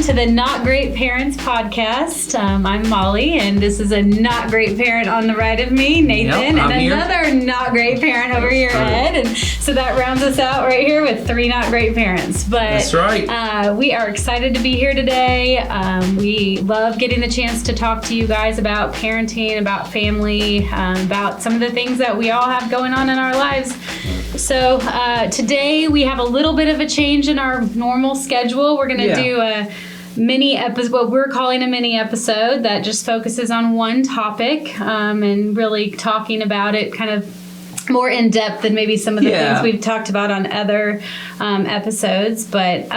to the Not Great Parents podcast. I'm Molly, and this is a not great parent on the right of me, Nathan, and another not great parent over your head. And so that rounds us out right here with three not great parents. But that's right. We are excited to be here today. We love getting the chance to talk to you guys about parenting, about family, about some of the things that we all have going on in our lives. So today we have a little bit of a change in our normal schedule. We're going to do a mini episode, what we're calling a mini episode that just focuses on one topic and really talking about it kind of more in depth than maybe some of the things we've talked about on other episodes. But,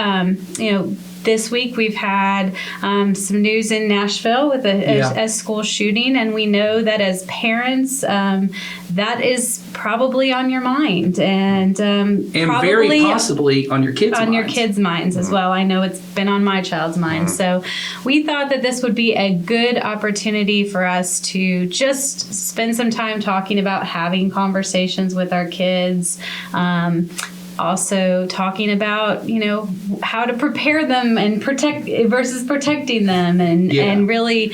this week we've had some news in Nashville with a school shooting, and we know that as parents, that is probably on your mind, and very possibly on your kids' minds as well. I know it's been on my child's mind. So we thought that this would be a good opportunity for us to just spend some time talking about having conversations with our kids. Also talking about, how to prepare them and protect versus protecting them, and really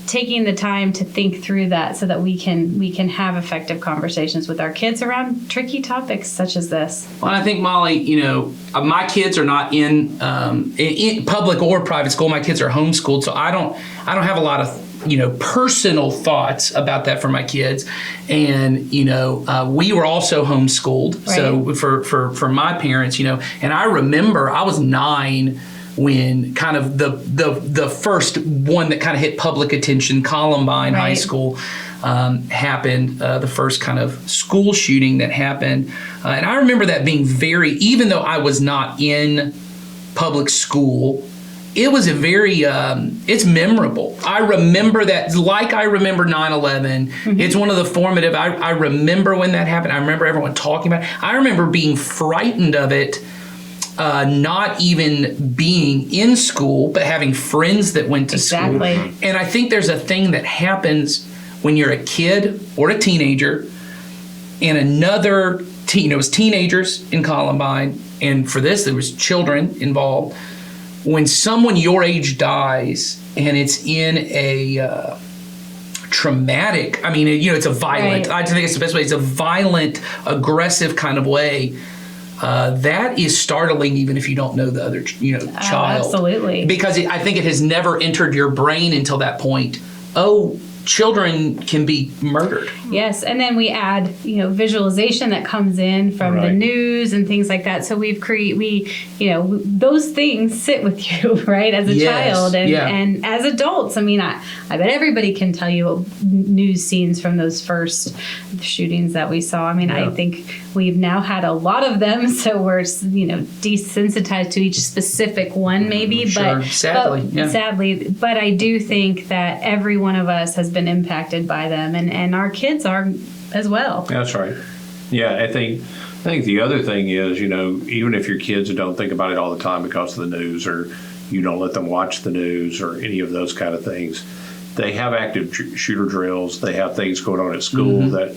taking the time to think through that so that we can have effective conversations with our kids around tricky topics such as this. Well, I think, Molly, my kids are not in public or private school. My kids are homeschooled, so I don't have a lot of personal thoughts about that for my kids. And, we were also homeschooled. Right. So for my parents, and I remember I was 9 when kind of the first one that kind of hit public attention, Columbine High School, happened, the first kind of school shooting that happened. And I remember that being even though I was not in public school, it was a very, it's memorable. I remember that, like I remember 9/11. Mm-hmm. It's one of the formative, I remember when that happened. I remember everyone talking about it. I remember being frightened of it, not even being in school, but having friends that went to school. And I think there's a thing that happens when you're a kid or a teenager, and another, it was teenagers in Columbine, and for this, there was children involved. When someone your age dies and it's in a traumatic, it's a violent, I think it's the best way, it's a violent, aggressive kind of way, that is startling even if you don't know the other, child. Absolutely. Because I think it has never entered your brain until that point. Oh, children can be murdered. Yes, and then we add, visualization that comes in from the news and things like that. So those things sit with you, right, as a child, and as adults. I bet everybody can tell you news scenes from those first shootings that we saw. I think we've now had a lot of them, so we're desensitized to each specific one, maybe. Sure. Sadly, but I do think that every one of us has been impacted by them, and our kids are as well. That's right. Yeah, I think the other thing is, even if your kids don't think about it all the time because of the news, or you don't let them watch the news or any of those kind of things, they have active shooter drills. They have things going on at school that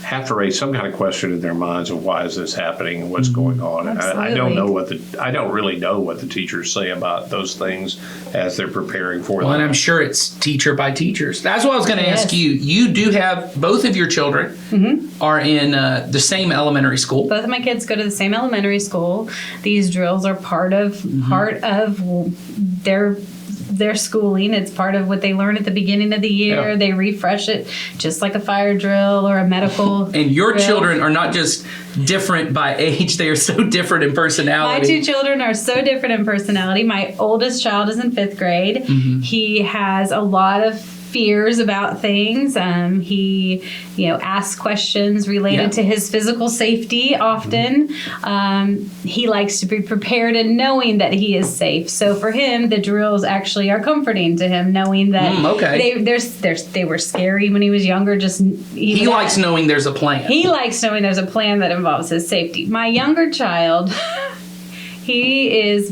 have to raise some kind of question in their minds of why is this happening and what's going on. I don't really know what the teachers say about those things as they're preparing for them. And I'm sure it's teacher by teachers. That's what I was going to ask you. You do have both of your children are in the same elementary school. Both of my kids go to the same elementary school. These drills are part of their schooling. It's part of what they learn at the beginning of the year. They refresh it just like a fire drill or a medical And your children are not just different by age, they are so different in personality. My two children are so different in personality. My oldest child is in 5th grade. He has a lot of fears about things. He, asks questions related to his physical safety often. He likes to be prepared and knowing that he is safe. So for him, the drills actually are comforting to him, knowing that they were scary when he was younger. He likes knowing there's a plan. He likes knowing there's a plan that involves his safety. My younger child, he is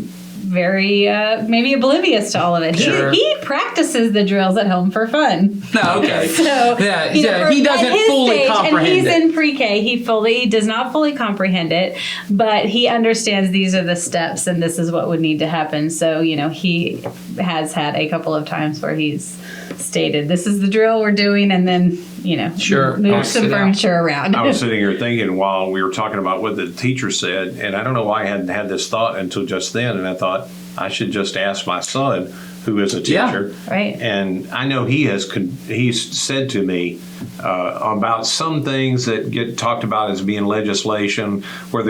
very maybe oblivious to all of it. Sure. He practices the drills at home for fun. No, okay. So Yeah, you know, he doesn't at his fully stage, comprehend and he's it. in pre-K. He does not fully comprehend it, but he understands these are the steps and this is what would need to happen. So you know, he has had a couple of times where he's stated, "This is the drill we're doing," and then you know, Sure. move Acts some it out. furniture around. I was sitting here thinking while we were talking about what the teacher said, and I don't know why I hadn't had this thought until just then, and I thought I should just ask my son, who is a Yeah. teacher. Right. And I know he's said to me about some things that get talked about as being legislation, where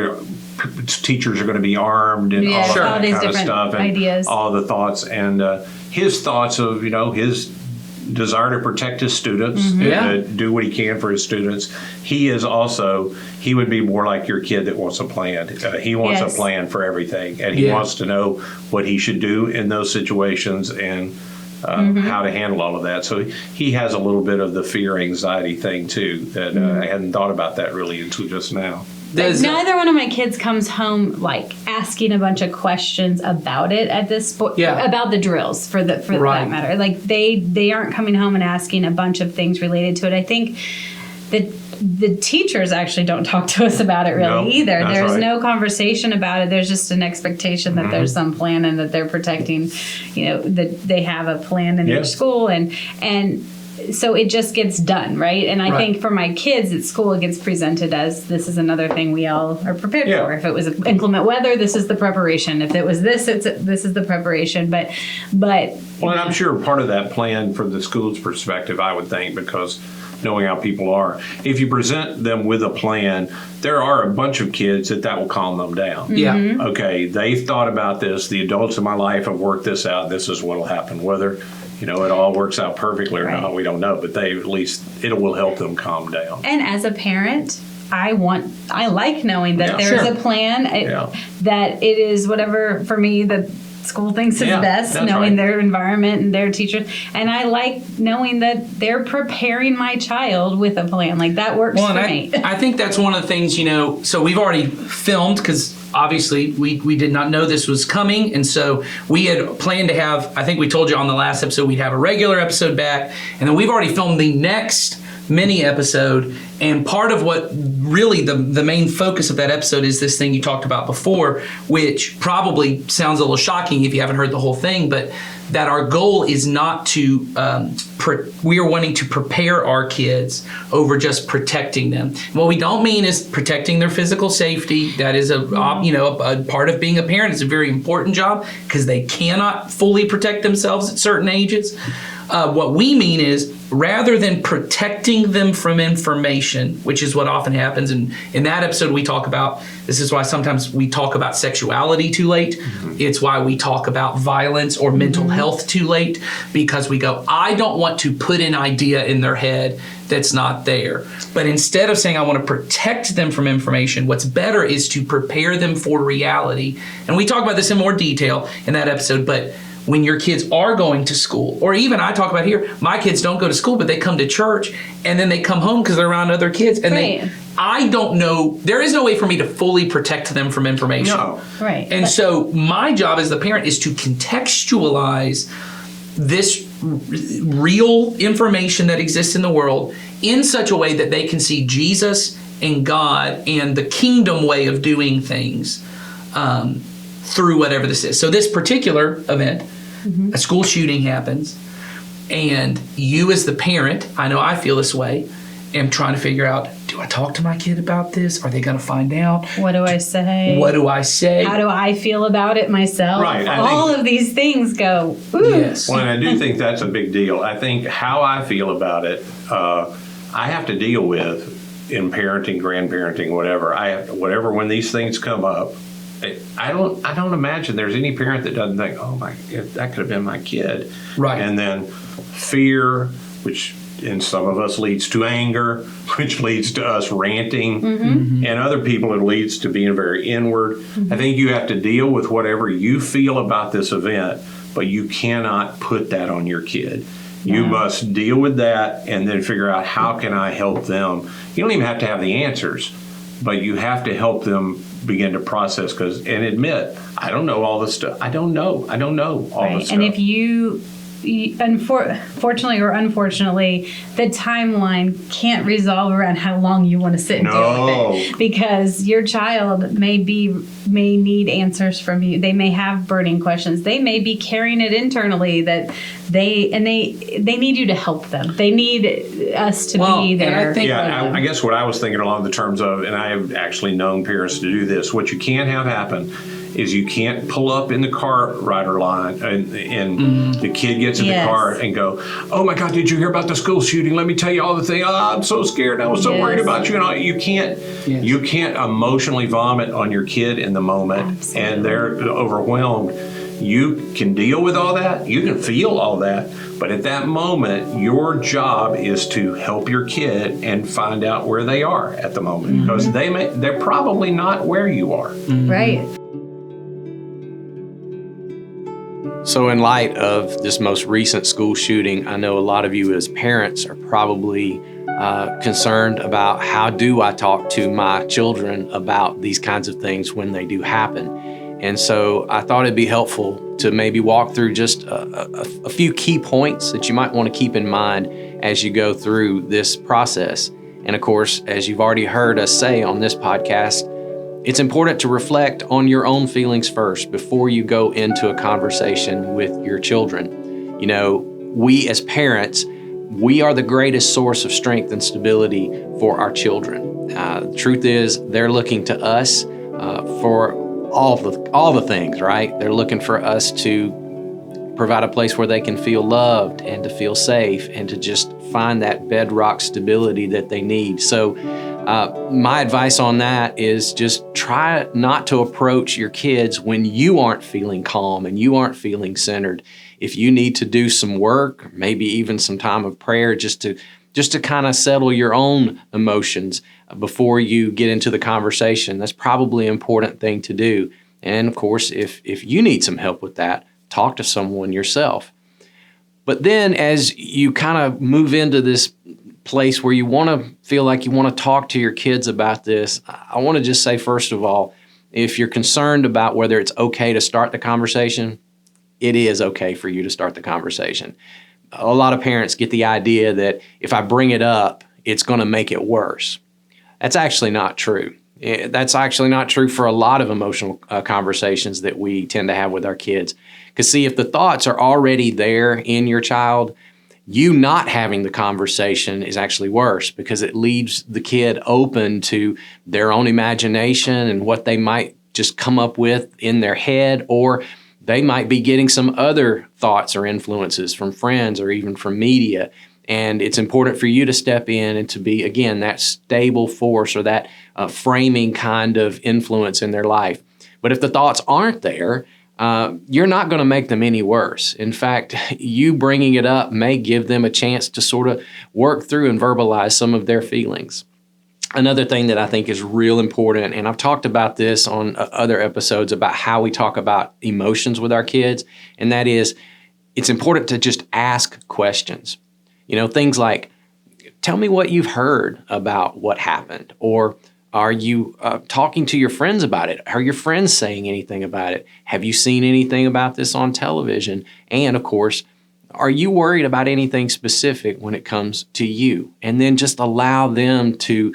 teachers are going to be armed and Yeah, all Sure. that all these kind of different stuff, and ideas. all the thoughts and his thoughts of his desire to protect his students, Mm-hmm. and Yeah. to do what he can for his students. He would be more like your kid that wants a plan. He wants Yes. a plan for everything, and he Yeah. wants to know what he should do in those situations and Mm-hmm. how to handle all of that. So he has a little bit of the fear anxiety thing too that Mm-hmm. I hadn't thought about that really until just now. Does- Neither one of my kids comes home like asking a bunch of questions about it at this point. Yeah. About the drills for Right. that matter. Like they aren't coming home and asking a bunch of things related to it. I think that the teachers actually don't talk to us about it really No, either. that's There's right. no conversation about it. There's just an expectation that there's some plan and that they're protecting, that they have a plan in Yeah. each school and so it just gets done, right? And I Right. think for my kids at school, it gets presented as this is another thing we all are prepared Yeah. for. If it was inclement weather, this is the preparation. If it was this, this is the preparation. But Well, and I'm sure part of that plan from the school's perspective, I would think, because knowing how people are, if you present them with a plan, there are a bunch of kids that will calm them down. Yeah. Mm-hmm. Okay, they've thought about this. The adults in my life have worked this out. This is what will happen. Whether it all works out perfectly or Right. not, we don't know. But at least it will help them calm down. and as a parent, I like knowing that Yeah. there's Sure. a plan, Yeah. that it is whatever for me the school thinks is Yeah, best, that's knowing right. their environment and their teachers. And I like knowing that they're preparing my child with a plan. Like that works Well, for and me. I think that's one of the things, so we've already filmed because obviously we did not know this was coming. And so we had planned to have, I think we told you on the last episode, we'd have a regular episode back. And then we've already filmed the next mini episode. And part of what really the main focus of that episode is this thing you talked about before, which probably sounds a little shocking if you haven't heard the whole thing, but that our goal is not to, we are wanting to prepare our kids over just protecting them. What we don't mean is protecting their physical safety. That is a part of being a parent. It's a very important job because they cannot fully protect themselves at certain ages. What we mean is rather than protecting them from information, which is what often happens, and in that episode we talk about, this is why sometimes we talk about sexuality too late. It's why we talk about violence or mental health too late, because we go, I don't want to put an idea in their head that's not there. But instead of saying I want to protect them from information, what's better is to prepare them for reality. And we talk about this in more detail in that episode, but when your kids are going to school, or even I talk about here, my kids don't go to school, but they come to church and then they come home because they're around other kids. And Right. I don't know, there is no way for me to fully protect them from information. No. Right. And so my job as the parent is to contextualize this real information that exists in the world in such a way that they can see Jesus and God and the kingdom way of doing things through whatever this is. So this particular event, a school shooting happens, and you as the parent, I know I feel this way, am trying to figure out, do I talk to my kid about this? Are they going to find out? What do I say? What do I say? How do I feel about it myself? Right, I All think- of these things go, ooh. Yes. Well, and I do think that's a big deal. I think how I feel about it, I have to deal with in parenting, grandparenting, whatever. Whatever when these things come up. I don't imagine there's any parent that doesn't think, oh my, that could have been my kid. Right. And then fear, which in some of us leads to anger, which leads to us ranting, and other people it leads to being very inward. I think you have to deal with whatever you feel about this event, but you cannot put that on your kid. You must deal with that and then figure out how can I help them. You don't even have to have the answers, but you have to help them begin to process and admit, I don't know all this stuff. I don't know all Right. this stuff. And if fortunately or unfortunately, the timeline can't resolve around how long you want to sit and deal with it, because your child may need answers from you. They may have burning questions. They may be carrying it internally that they need you to help them. They need us to be there. And I think, I guess what I was thinking along the terms of, and I have actually known parents to do this, what you can't have happen is you can't pull up in the car rider line and the kid gets in the car and go, oh my God, did you hear about the school shooting? Let me tell you all the things. Oh, I'm so scared. I was so worried about you. And you can't emotionally vomit on your kid in the moment. Absolutely. And they're overwhelmed. You can deal with all that. You can feel all that. But at that moment, your job is to help your kid and find out where they are at the moment, because they're probably not where you are. Right. So in light of this most recent school shooting, I know a lot of you as parents are probably concerned about, how do I talk to my children about these kinds of things when they do happen? And so I thought it'd be helpful to maybe walk through just a few key points that you might want to keep in mind as you go through this process. And of course, as you've already heard us say on this podcast, it's important to reflect on your own feelings first before you go into a conversation with your children. You know, we as parents, we are the greatest source of strength and stability for our children. The truth is, they're looking to us for all the things, right? They're looking for us to provide a place where they can feel loved and to feel safe and to just find that bedrock stability that they need. So my advice on that is just try not to approach your kids when you aren't feeling calm and you aren't feeling centered. If you need to do some work, maybe even some time of prayer, just to kind of settle your own emotions before you get into the conversation, that's probably an important thing to do. And of course, if you need some help with that, talk to someone yourself. But then as you kind of move into this place where you want to feel like you want to talk to your kids about this, I want to just say, first of all, if you're concerned about whether it's okay to start the conversation, it is okay for you to start the conversation. A lot of parents get the idea that if I bring it up, it's going to make it worse. That's actually not true. That's actually not true for a lot of emotional conversations that we tend to have with our kids. Because see, if the thoughts are already there in your child, you not having the conversation is actually worse, because it leaves the kid open to their own imagination and what they might just come up with in their head, or they might be getting some other thoughts or influences from friends or even from media. And it's important for you to step in and to be, again, that stable force or that framing kind of influence in their life. But if the thoughts aren't there, you're not going to make them any worse. In fact, you bringing it up may give them a chance to sort of work through and verbalize some of their feelings. Another thing that I think is real important, and I've talked about this on other episodes about how we talk about emotions with our kids, and that is, it's important to just ask questions. You know, things like, tell me what you've heard about what happened, or are you talking to your friends about it? Are your friends saying anything about it? Have you seen anything about this on television? And of course, are you worried about anything specific when it comes to you? And then just allow them to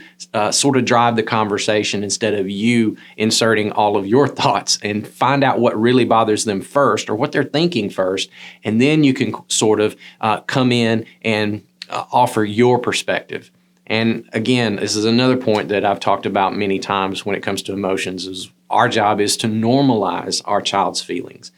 sort of drive the conversation instead of you inserting all of your thoughts, and find out what really bothers them first or what they're thinking first. And then you can sort of come in and offer your perspective. And again, this is another point that I've talked about many times when it comes to emotions, is our job is to normalize our child's feelings.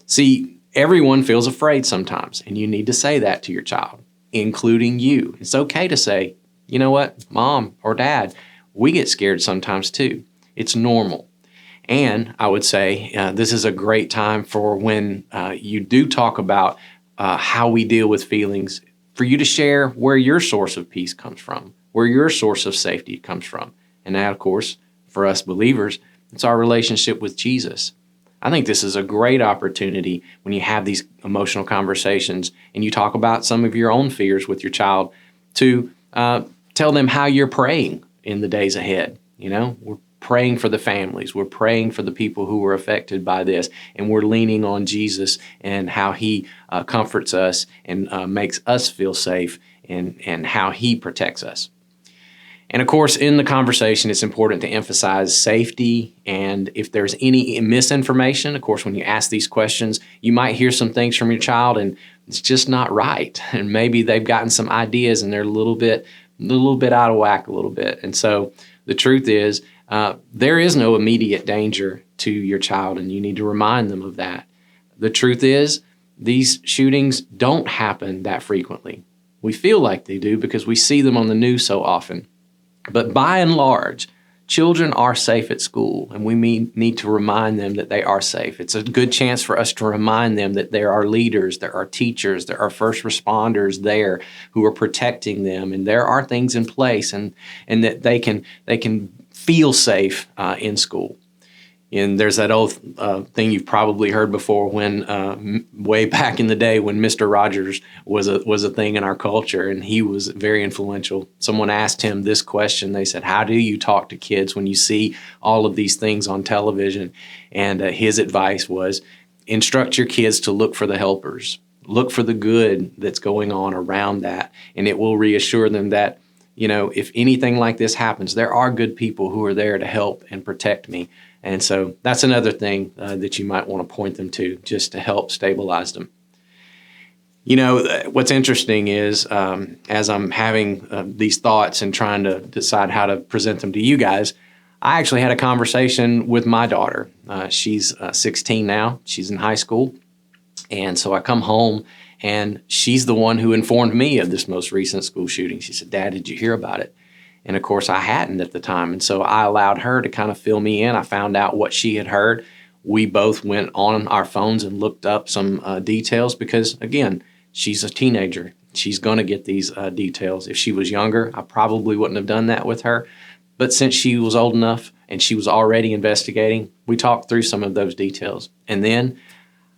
See, everyone feels afraid sometimes, and you need to say that to your child, including you. It's okay to say, you know what, Mom or Dad, we get scared sometimes too. It's normal. And I would say this is a great time for when you do talk about how we deal with feelings, for you to share where your source of peace comes from, where your source of safety comes from. And that, of course, for us believers, it's our relationship with Jesus. I think this is a great opportunity when you have these emotional conversations and you talk about some of your own fears with your child, to tell them how you're praying in the days ahead. You know, we're praying for the families. We're praying for the people who were affected by this, and we're leaning on Jesus and how he comforts us and makes us feel safe, and how he protects us. And of course, in the conversation, it's important to emphasize safety. And if there's any misinformation, of course, when you ask these questions, you might hear some things from your child and it's just not right. And maybe they've gotten some ideas and they're a little bit out of whack a little bit. And so the truth is, there is no immediate danger to your child, and you need to remind them of that. The truth is, these shootings don't happen that frequently. We feel like they do because we see them on the news so often. But by and large, children are safe at school, and we need to remind them that they are safe. It's a good chance for us to remind them that there are leaders, there are teachers, there are first responders there who are protecting them, and there are things in place, and that they can feel safe in school. And there's that old thing you've probably heard before when way back in the day when Mr. Rogers was a thing in our culture, and he was very influential. Someone asked him this question. They said, how do you talk to kids when you see all of these things on television? And his advice was, instruct your kids to look for the helpers. Look for the good that's going on around that, and it will reassure them that, if anything like this happens, there are good people who are there to help and protect me. And so that's another thing that you might want to point them to, just to help stabilize them. What's interesting is as I'm having these thoughts and trying to decide how to present them to you guys, I actually had a conversation with my daughter. She's 16 now. She's in high school. And so I come home, and she's the one who informed me of this most recent school shooting. She said, Dad, did you hear about it? And of course, I hadn't at the time. And so I allowed her to kind of fill me in. I found out what she had heard. We both went on our phones and looked up some details because, again, she's a teenager. She's going to get these details. If she was younger, I probably wouldn't have done that with her. But since she was old enough and she was already investigating, we talked through some of those details. And then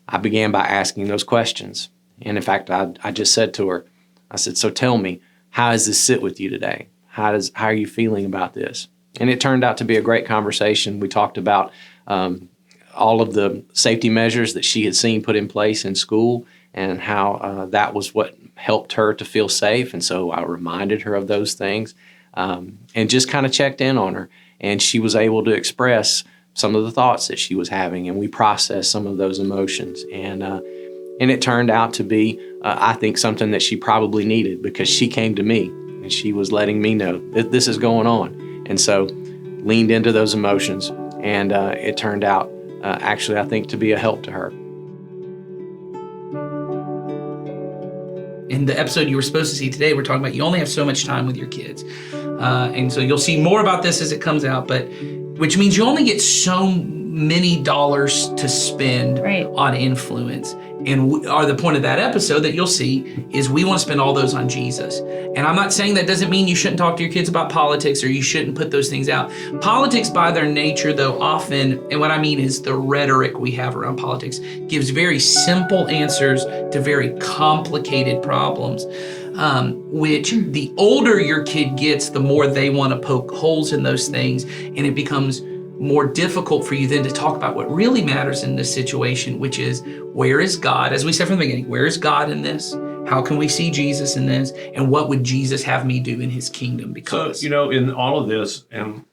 I began by asking those questions. And in fact, I just said to her, I said, so tell me, how does this sit with you today? How are you feeling about this? And it turned out to be a great conversation. We talked about all of the safety measures that she had seen put in place in school and how that was what helped her to feel safe. And so I reminded her of those things and just kind of checked in on her. And she was able to express some of the thoughts that she was having, and we processed some of those emotions. And it turned out to be, I think, something that she probably needed, because she came to me and she was letting me know that this is going on. And so leaned into those emotions, and it turned out actually, I think, to be a help to her. In the episode you were supposed to see today, we're talking about you only have so much time with your kids. And so you'll see more about this as it comes out, which means you only get so many dollars to spend on influence. And the point of that episode that you'll see is we want to spend all those on Jesus. And I'm not saying that doesn't mean you shouldn't talk to your kids about politics or you shouldn't put those things out. Politics by their nature, though, often, and what I mean is the rhetoric we have around politics, gives very simple answers to very complicated problems, which the older your kid gets, the more they want to poke holes in those things. And it becomes more difficult for you then to talk about what really matters in this situation, which is, where is God? As we said from the beginning, where is God in this? How can we see Jesus in this? And what would Jesus have me do in his kingdom? Because so, in all of this, and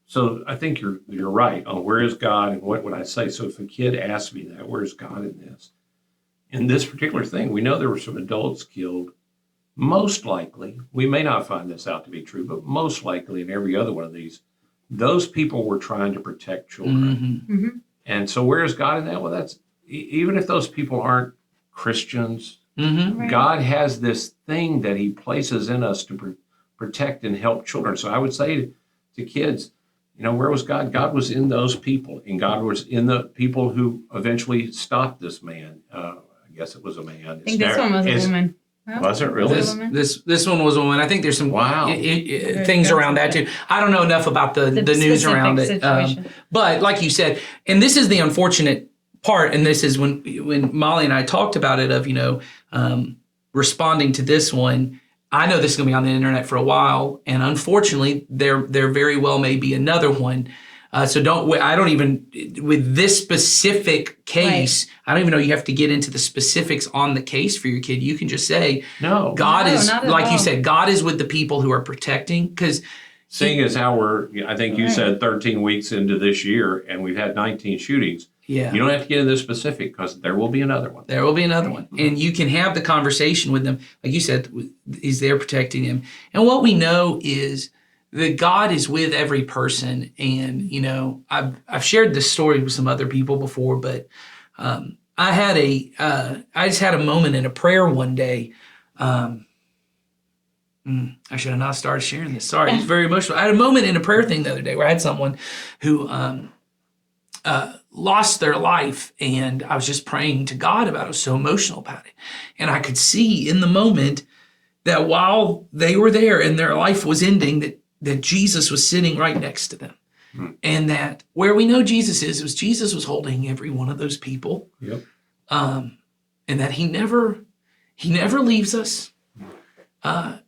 so I think you're right on where is God and what would I say. So if a kid asks me that, where's God in this? In this particular thing, we know there were some adults killed. Most likely, we may not find this out to be true, but most likely in every other one of these, those people were trying to protect children. Mm-hmm. And so where is God in that? Well, that's, even if those people aren't Christians, God has this thing that he places in us to protect and help children. So I would say to kids, where was God? God was in those people, and God was in the people who eventually stopped this man. I guess it was a man. I think this one was a woman. Was it really? This one was a woman. I think there's some things around that too. I don't know enough about the news around it. But like you said, and this is the unfortunate part, and this is when Molly and I talked about it, of responding to this one. I know this is going to be on the internet for a while, and unfortunately, there very well may be another one. So I don't even, with this specific case, right. I don't even know you have to get into the specifics on the case for your kid. You can just say, no, God is, like all. you said, God is with the people who are protecting. Because seeing as how I think you said 13 weeks into this year, and we've had 19 shootings. Yeah. You don't have to get into the specific because there will be another one. There will be another one. And you can have the conversation with them. Like you said, he's there protecting him. And what we know is that God is with every person. And, you know, I've shared this story with some other people before, but I just had a moment in a prayer one day. I should have not started sharing this. Sorry, it's very emotional. I had a moment in a prayer thing the other day where I had someone who lost their life, and I was just praying to God about it. I was so emotional about it. And I could see in the moment that while they were there and their life was ending, that Jesus was sitting right next to them. And that where we know Jesus was Jesus was holding every one of those people. Yep. And that he never leaves us. And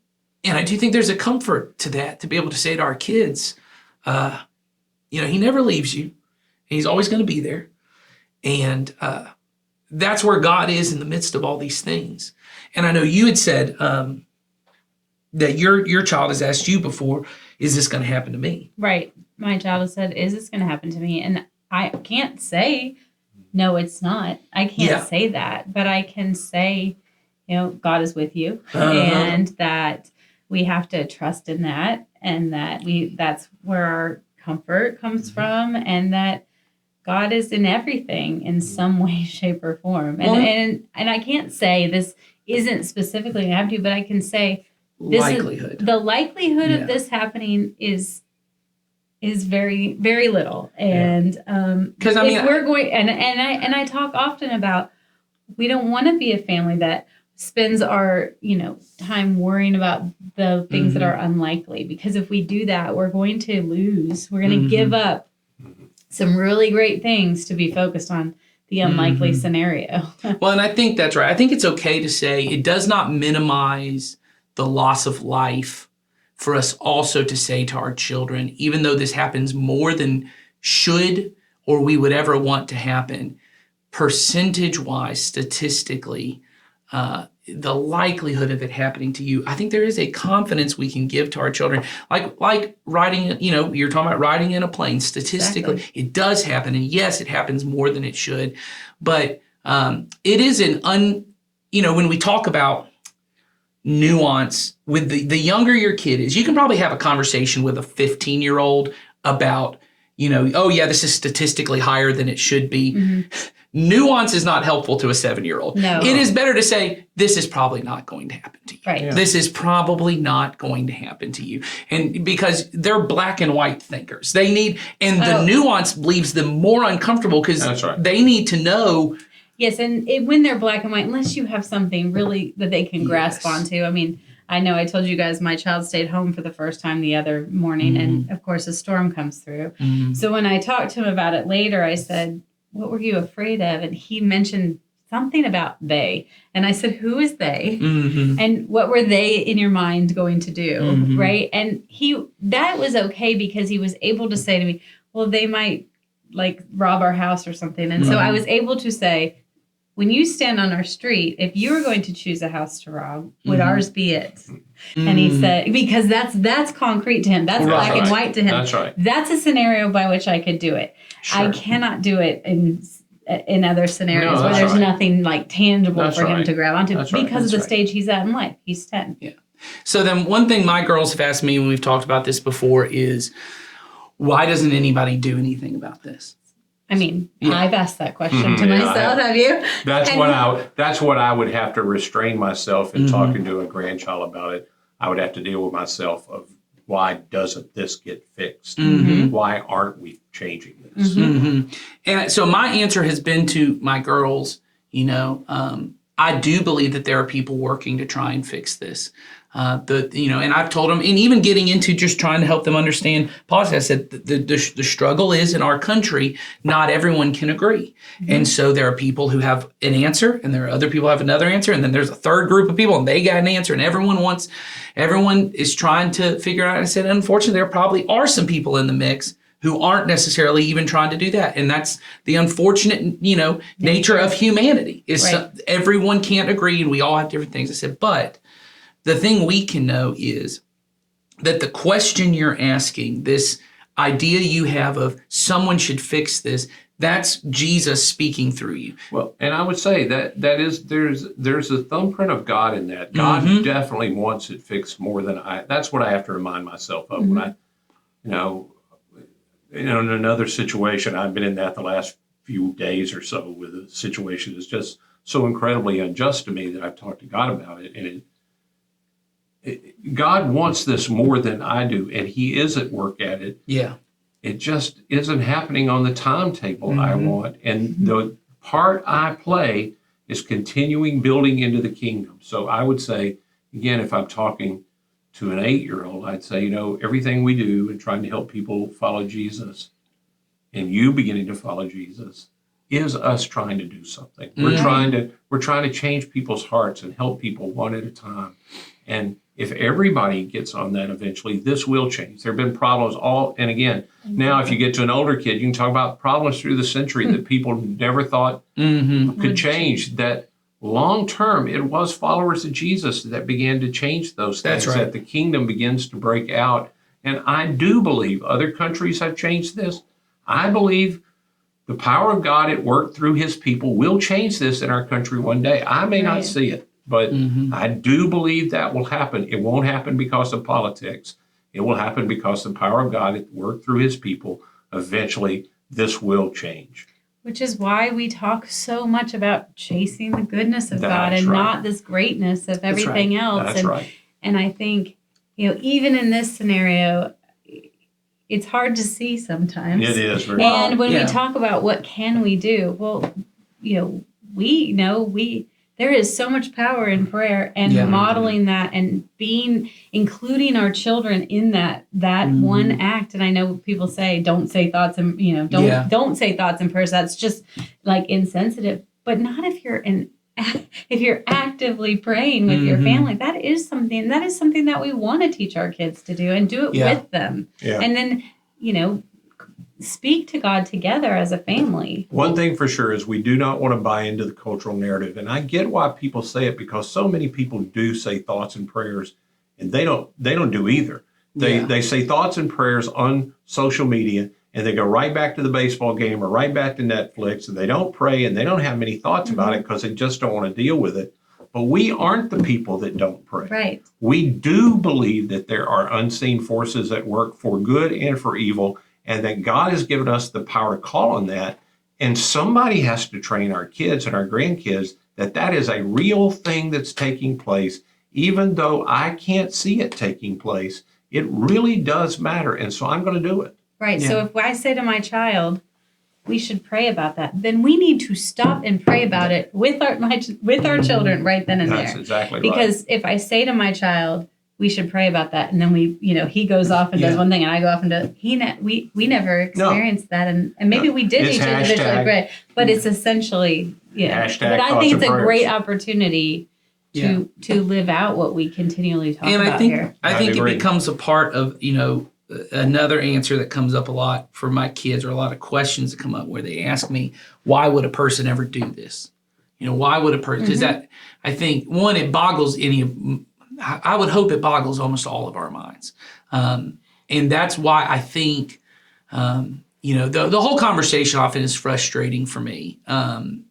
I do think there's a comfort to that, to be able to say to our kids, he never leaves you. He's always going to be there. And that's where God is in the midst of all these things. And I know you had said that your child has asked you before, is this going to happen to me? Right. My child has said, is this going to happen to me? And I can't say, no, it's not. I can't say that. But I can say, God is with you. And that we have to trust in that. And that that's where our comfort comes from. And that God is in everything in some way, shape, or form. And I can't say this isn't specifically going to happen to you, but I can say the likelihood of this happening is very, very little. And because we're going, and I talk often about, we don't want to be a family that spends our time worrying about the things that are unlikely, because if we do that, we're going to lose. We're going to give up some really great things to be focused on the unlikely scenario. Well, and I think that's right. I think it's okay to say it does not minimize the loss of life for us also to say to our children, even though this happens more than should or we would ever want to happen, percentage-wise, statistically, the likelihood of it happening to you, I think there is a confidence we can give to our children. Like riding, you're talking about riding in a plane. Statistically, It does happen. And yes, it happens more than it should. But it is when we talk about nuance with the younger your kid is, you can probably have a conversation with a 15-year-old about, this is statistically higher than it should be. Nuance is not helpful to a 7-year-old. No. It is better to say, this is probably not going to happen to you. Right. Yeah. This is probably not going to happen to you. And because they're black and white thinkers. The nuance leaves them more uncomfortable because they need to know. Yes, and when they're black and white, unless you have something really that they can grasp onto. I mean, I know I told you guys my child stayed home for the first time the other morning, and of course a storm comes through. So when I talked to him about it later, I said, what were you afraid of? And he mentioned something about they. And I said, who is they? And what were they in your mind going to do? Right? And that was okay because he was able to say to me, well, they might rob our house or something. And so I was able to say, when you stand on our street, if you were going to choose a house to rob, would ours be it? And he said, because that's concrete to him. That's black and white to him. That's right. That's a scenario by which I could do it. Sure. I cannot do it in other scenarios where there's nothing tangible for him to grab onto because of the stage he's at in life. He's 10. Yeah. So then one thing my girls have asked me when we've talked about this before is, why doesn't anybody do anything about this? I mean, I've asked that question to myself. Have you? That's what I would have to restrain myself in talking to a grandchild about it. I would have to deal with myself of, why doesn't this get fixed? Why aren't we changing this? And so my answer has been to my girls, I do believe that there are people working to try and fix this. And I've told them, and even getting into just trying to help them understand policy, I said the struggle is in our country, not everyone can agree. And so there are people who have an answer, and there are other people who have another answer, and then there's a third group of people, and they got an answer, and everyone is trying to figure out. I said, unfortunately, there probably are some people in the mix who aren't necessarily even trying to do that. And that's the unfortunate, nature of humanity is everyone can't agree, and we all have different things. I said, but the thing we can know is that the question you're asking, this idea you have of someone should fix this, that's Jesus speaking through you. Well, and I would say that is there's a thumbprint of God in that. God definitely wants it fixed more than I. That's what I have to remind myself of when I, in another situation. I've been in that the last few days or so with a situation that's just so incredibly unjust to me that I've talked to God about it, and God wants this more than I do, and He is at work at it. Yeah. It just isn't happening on the timetable I want. And the part I play is continuing building into the kingdom. So I would say, again, if I'm talking to an 8-year-old, I'd say, everything we do in trying to help people follow Jesus, and you beginning to follow Jesus, is us trying to do something. We're trying to change people's hearts and help people one at a time. And if everybody gets on that eventually, this will change. There have been problems and again, now if you get to an older kid, you can talk about problems through the century that people never thought could change. That long term, it was followers of Jesus that began to change those things. That's right. That the kingdom begins to break out. And I do believe other countries have changed this. I believe the power of God at work through His people will change this in our country one day. I may not see it, but I do believe that will happen. It won't happen because of politics. It will happen because the power of God at work through His people. Eventually, this will change. Which is why we talk so much about chasing the goodness of God and not this greatness of everything else. That's right. And I think, even in this scenario, it's hard to see sometimes. It is. And when we talk about what can we do, well, we know there is so much power in prayer and modeling that and including our children in that one act. And I know people say, don't say thoughts and, don't say thoughts and prayers. That's just like insensitive, but not if you're actively praying with your family. That is something that we want to teach our kids to do and do it with them. Yeah. And then, speak to God together as a family. One thing for sure is we do not want to buy into the cultural narrative. And I get why people say it, because so many people do say thoughts and prayers, and they don't do either. They say thoughts and prayers on social media, and they go right back to the baseball game or right back to Netflix, and they don't pray and they don't have many thoughts about it because they just don't want to deal with it. But we aren't the people that don't pray. Right. We do believe that there are unseen forces at work for good and for evil, and that God has given us the power to call on that. And somebody has to train our kids and our grandkids that is a real thing that's taking place. Even though I can't see it taking place, it really does matter. And so I'm going to do it. Right. Yeah. So if I say to my child, we should pray about that, then we need to stop and pray about it with our children right then and there. That's exactly right. Because if I say to my child, we should pray about that, and then he goes off and does one thing, and I go off and do we never experienced that, and maybe we did each individually pray, but it's essentially But I think it's a great opportunity to live out what we continually talk about here. I think it becomes a part of another answer that comes up a lot for my kids, or a lot of questions that come up where they ask me, why would a person ever do this? Why would a person? Because that, I think, one, it boggles I would hope it boggles almost all of our minds. And that's why I think, the whole conversation often is frustrating for me. And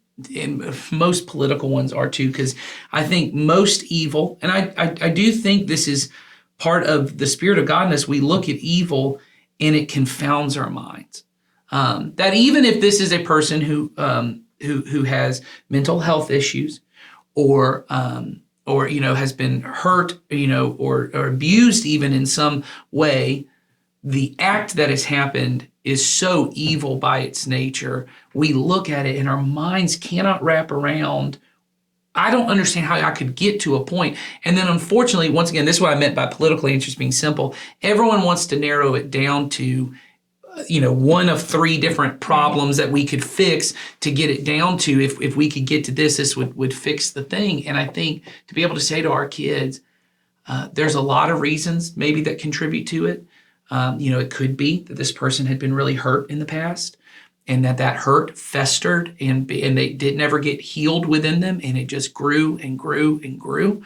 most political ones are too, because I think most evil, and I do think this is part of the spirit of godness, we look at evil and it confounds our minds. That even if this is a person who has mental health issues or has been hurt, or abused even in some way, the act that has happened is so evil by its nature. We look at it and our minds cannot wrap around I don't understand how I could get to a point. And then unfortunately, once again, this is what I meant by political answers being simple. Everyone wants to narrow it down to, one of three different problems that we could fix to get it down to. If we could get to this would fix the thing. And I think to be able to say to our kids, there's a lot of reasons maybe that contribute to it. It could be that this person had been really hurt in the past, and that hurt festered and they did never get healed within them, and it just grew and grew and grew.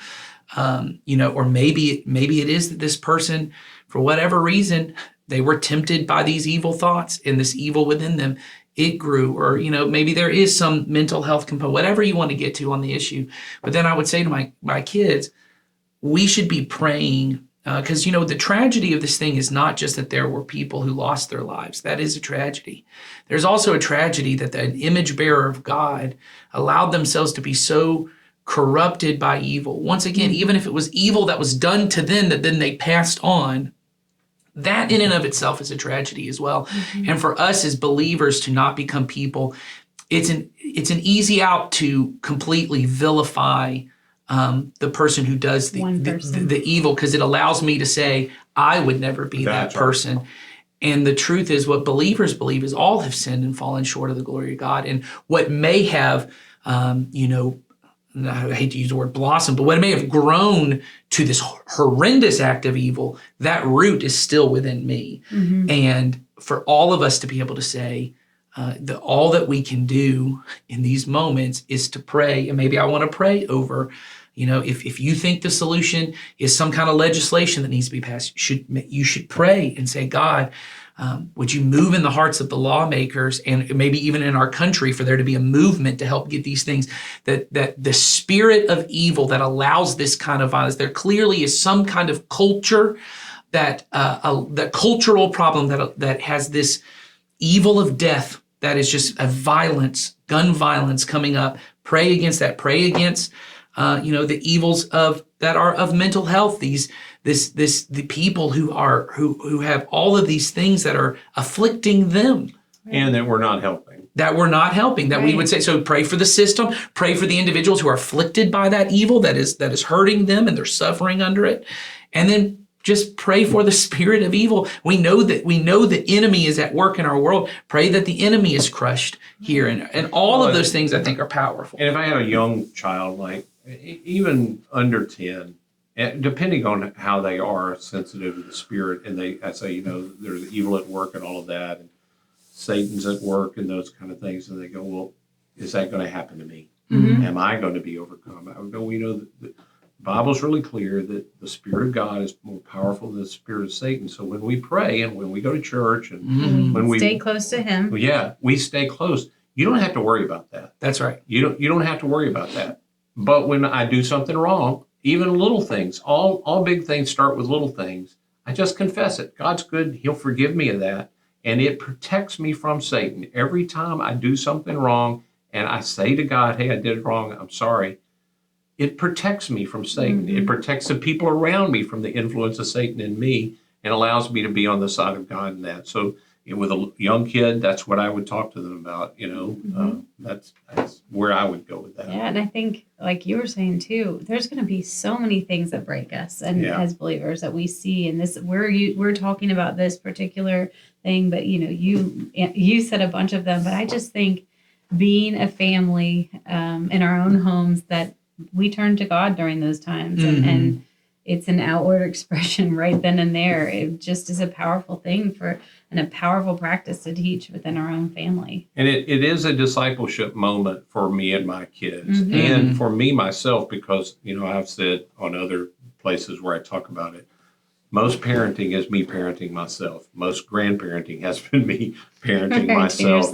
Or maybe it is that this person, for whatever reason, they were tempted by these evil thoughts and this evil within them. It grew, or maybe there is some mental health component, whatever you want to get to on the issue. But then I would say to my kids, we should be praying. Because, the tragedy of this thing is not just that there were people who lost their lives. That is a tragedy. There's also a tragedy that an image bearer of God allowed themselves to be so corrupted by evil. Once again, even if it was evil that was done to them that then they passed on, that in and of itself is a tragedy as well. Mm-hmm. And for us as believers to not become people, it's an easy out to completely vilify the person who does the evil, because it allows me to say, I would never be that person. Right. And the truth is, what believers believe is all have sinned and fallen short of the glory of God. And what may have, I hate to use the word blossom, but what may have grown to this horrendous act of evil, that root is still within me. Mm-hmm. And for all of us to be able to say, all that we can do in these moments is to pray. And maybe I want to pray over, if you think the solution is some kind of legislation that needs to be passed, you should pray and say, God, would you move in the hearts of the lawmakers and maybe even in our country for there to be a movement to help get these things, that the spirit of evil that allows this kind of violence, there clearly is some kind of culture that cultural problem that has this evil of death that is just a violence, gun violence coming up. Pray against that. Pray against, the evils that are of mental health. The people who have all of these things that are afflicting them, and that we're not helping. That we would say. So pray for the system. Pray for the individuals who are afflicted by that evil that is hurting them and they're suffering under it, and then just pray for the spirit of evil. We know the enemy is at work in our world. Pray that the enemy is crushed here. And all of those things I think are powerful. And if I had a young child, like even under 10, depending on how they are sensitive to the spirit, and I say, there's evil at work and all of that, and Satan's at work and those kind of things, and they go, well, is that going to happen to me? Mm-hmm. Am I going to be overcome? I would go, the Bible's really clear that the Spirit of God is more powerful than the spirit of Satan. So when we pray and when we go to church and when we stay close to Him, we stay close. You don't have to worry about that. That's right. You don't have to worry about that. But when I do something wrong, even little things, all big things start with little things. I just confess it. God's good. He'll forgive me of that, and it protects me from Satan. Every time I do something wrong and I say to God, "Hey, I did it wrong. I'm sorry." It protects me from Satan. Mm-hmm. It protects the people around me from the influence of Satan in me, and allows me to be on the side of God in that. So with a young kid, that's what I would talk to them about. That's where I would go with that. Yeah, and I think, like you were saying too, there's going to be so many things that break us, and as believers that we see. And this, we're talking about this particular thing, but you said a bunch of them. But I just think being a family in our own homes, that we turn to God during those times, and it's an outward expression right then and there. It just is a powerful thing and a powerful practice to teach within our own family. And it is a discipleship moment for me and my kids, and for me myself, because I've said on other places where I talk about it, most parenting is me parenting myself. Most grandparenting has been me parenting myself.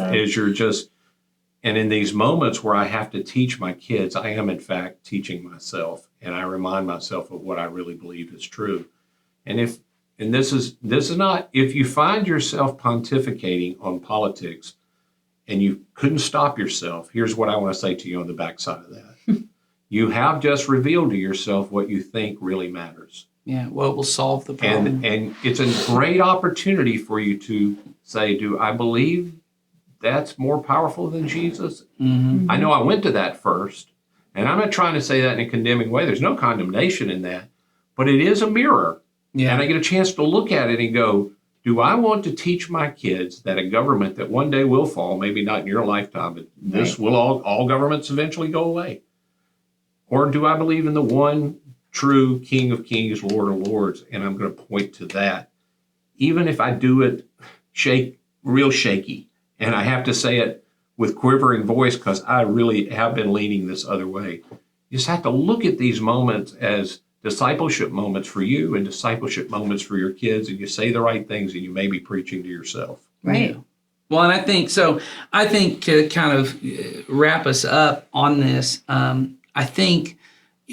And in these moments where I have to teach my kids, I am in fact teaching myself, and I remind myself of what I really believe is true. And this is not, if you find yourself pontificating on politics and you couldn't stop yourself, here's what I want to say to you on the backside of that. You have just revealed to yourself what you think really matters. Yeah, what will solve the problem. And it's a great opportunity for you to say, do I believe that's more powerful than Jesus? Mm-hmm. I know I went to that first, And I'm not trying to say that in a condemning way. There's no condemnation in that, but it is a mirror. Yeah. And I get a chance to look at it and go, do I want to teach my kids that a government that one day will fall, maybe not in your lifetime, but this will all governments eventually go away? Or do I believe in the one true King of Kings, Lord of Lords, and I'm going to point to that, even if I do it real shaky, and I have to say it with quivering voice because I really have been leaning this other way. You just have to look at these moments as discipleship moments for you and discipleship moments for your kids, and you say the right things and you may be preaching to yourself. Right. Yeah. Well, and I think to kind of wrap us up on this, I think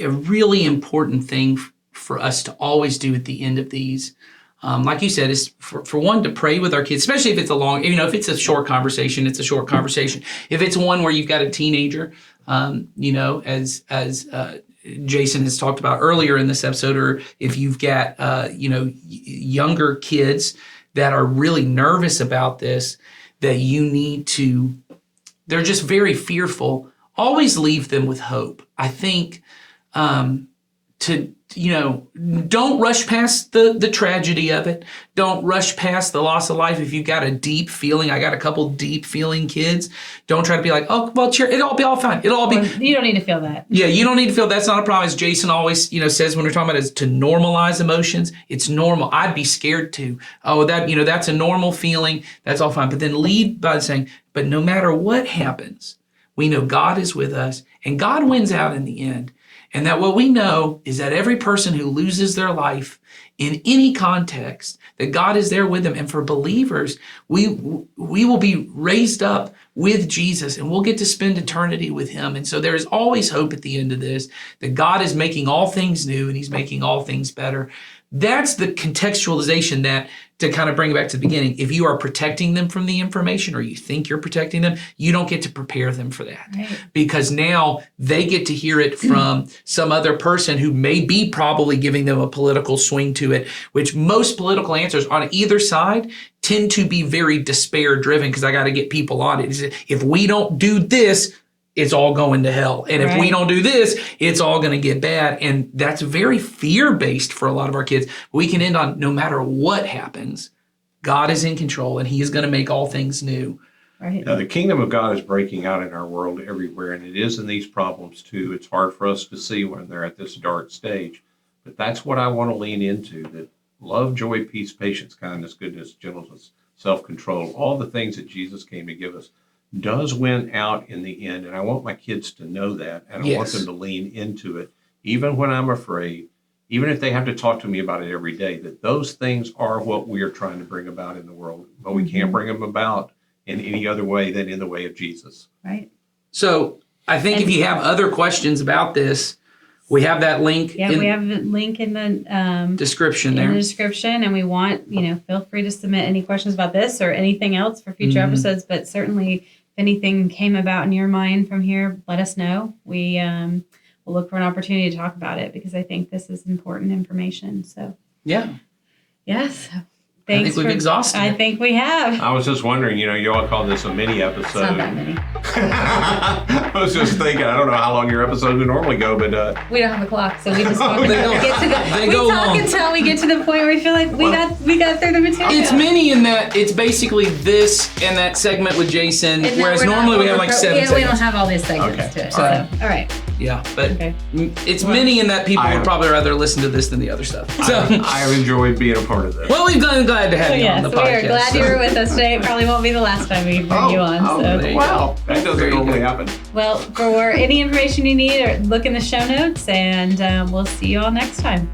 a really important thing for us to always do at the end of these, like you said, is for one, to pray with our kids, especially if it's if it's a short conversation, it's a short conversation. If it's one where you've got a teenager, as Jason has talked about earlier in this episode, or if you've got, younger kids that are really nervous about this, that they're just very fearful, always leave them with hope. I think don't rush past the tragedy of it. Don't rush past the loss of life. If you've got a deep feeling, I got a couple deep feeling kids. Don't try to be like, oh, well, it'll be all fine. It'll all be. You don't need to feel that. Yeah, you don't need to feel that's not a problem. As Jason always, says when we're talking about is to normalize emotions. It's normal. I'd be scared too. Oh, that's a normal feeling. That's all fine. But then lead by saying, but no matter what happens, we know God is with us and God wins out in the end. And that what we know is that every person who loses their life in any context, that God is there with them. And for believers, we will be raised up with Jesus and we'll get to spend eternity with him. And so there is always hope at the end of this, that God is making all things new and he's making all things better. That's the contextualization that, to kind of bring it back to the beginning, if you are protecting them from the information or you think you're protecting them, you don't get to prepare them for that. Right. Because now they get to hear it from some other person who may be probably giving them a political swing to it, which most political answers on either side tend to be very despair driven because I got to get people on it. If we don't do this, it's all going to hell. And if we don't do this, it's all going to get bad. And that's very fear-based for a lot of our kids. We can end on, no matter what happens, God is in control and he is going to make all things new. Right. Now, the kingdom of God is breaking out in our world everywhere, and it is in these problems too. It's hard for us to see when they're at this dark stage. But that's what I want to lean into, that love, joy, peace, patience, kindness, goodness, gentleness, self-control, all the things that Jesus came to give us, does win out in the end. And I want my kids to know that. And I want them to lean into it, even when I'm afraid, even if they have to talk to me about it every day, that those things are what we are trying to bring about in the world. But we can't bring them about in any other way than in the way of Jesus. Right. So I think if you have other questions about this, we have that link. Yeah, we have a link in the description there. In the description, and we want, feel free to submit any questions about this or anything else for future episodes. But certainly, if anything came about in your mind from here, let us know. We will look for an opportunity to talk about it because I think this is important information. So yes. I think we've exhausted. I think we have. I was just wondering, you all call this a mini episode. It's not that many. I was just thinking, I don't know how long your episodes would normally go, but we don't have a clock, so we just talk long until we get to the point where we feel like we got through the material. It's mini in that it's basically this and that segment with Jason, whereas normally we have like 7 segments. We don't have all these segments to it. So, all right. Yeah, but it's mini in that people would probably rather listen to this than the other stuff. So I have enjoyed being a part of this. Well, we've been glad to have you on the podcast. We are glad you were with us today. It probably won't be the last time we bring you on. Wow, that doesn't normally happen. Well, for any information you need, or look in the show notes, and we'll see you all next time.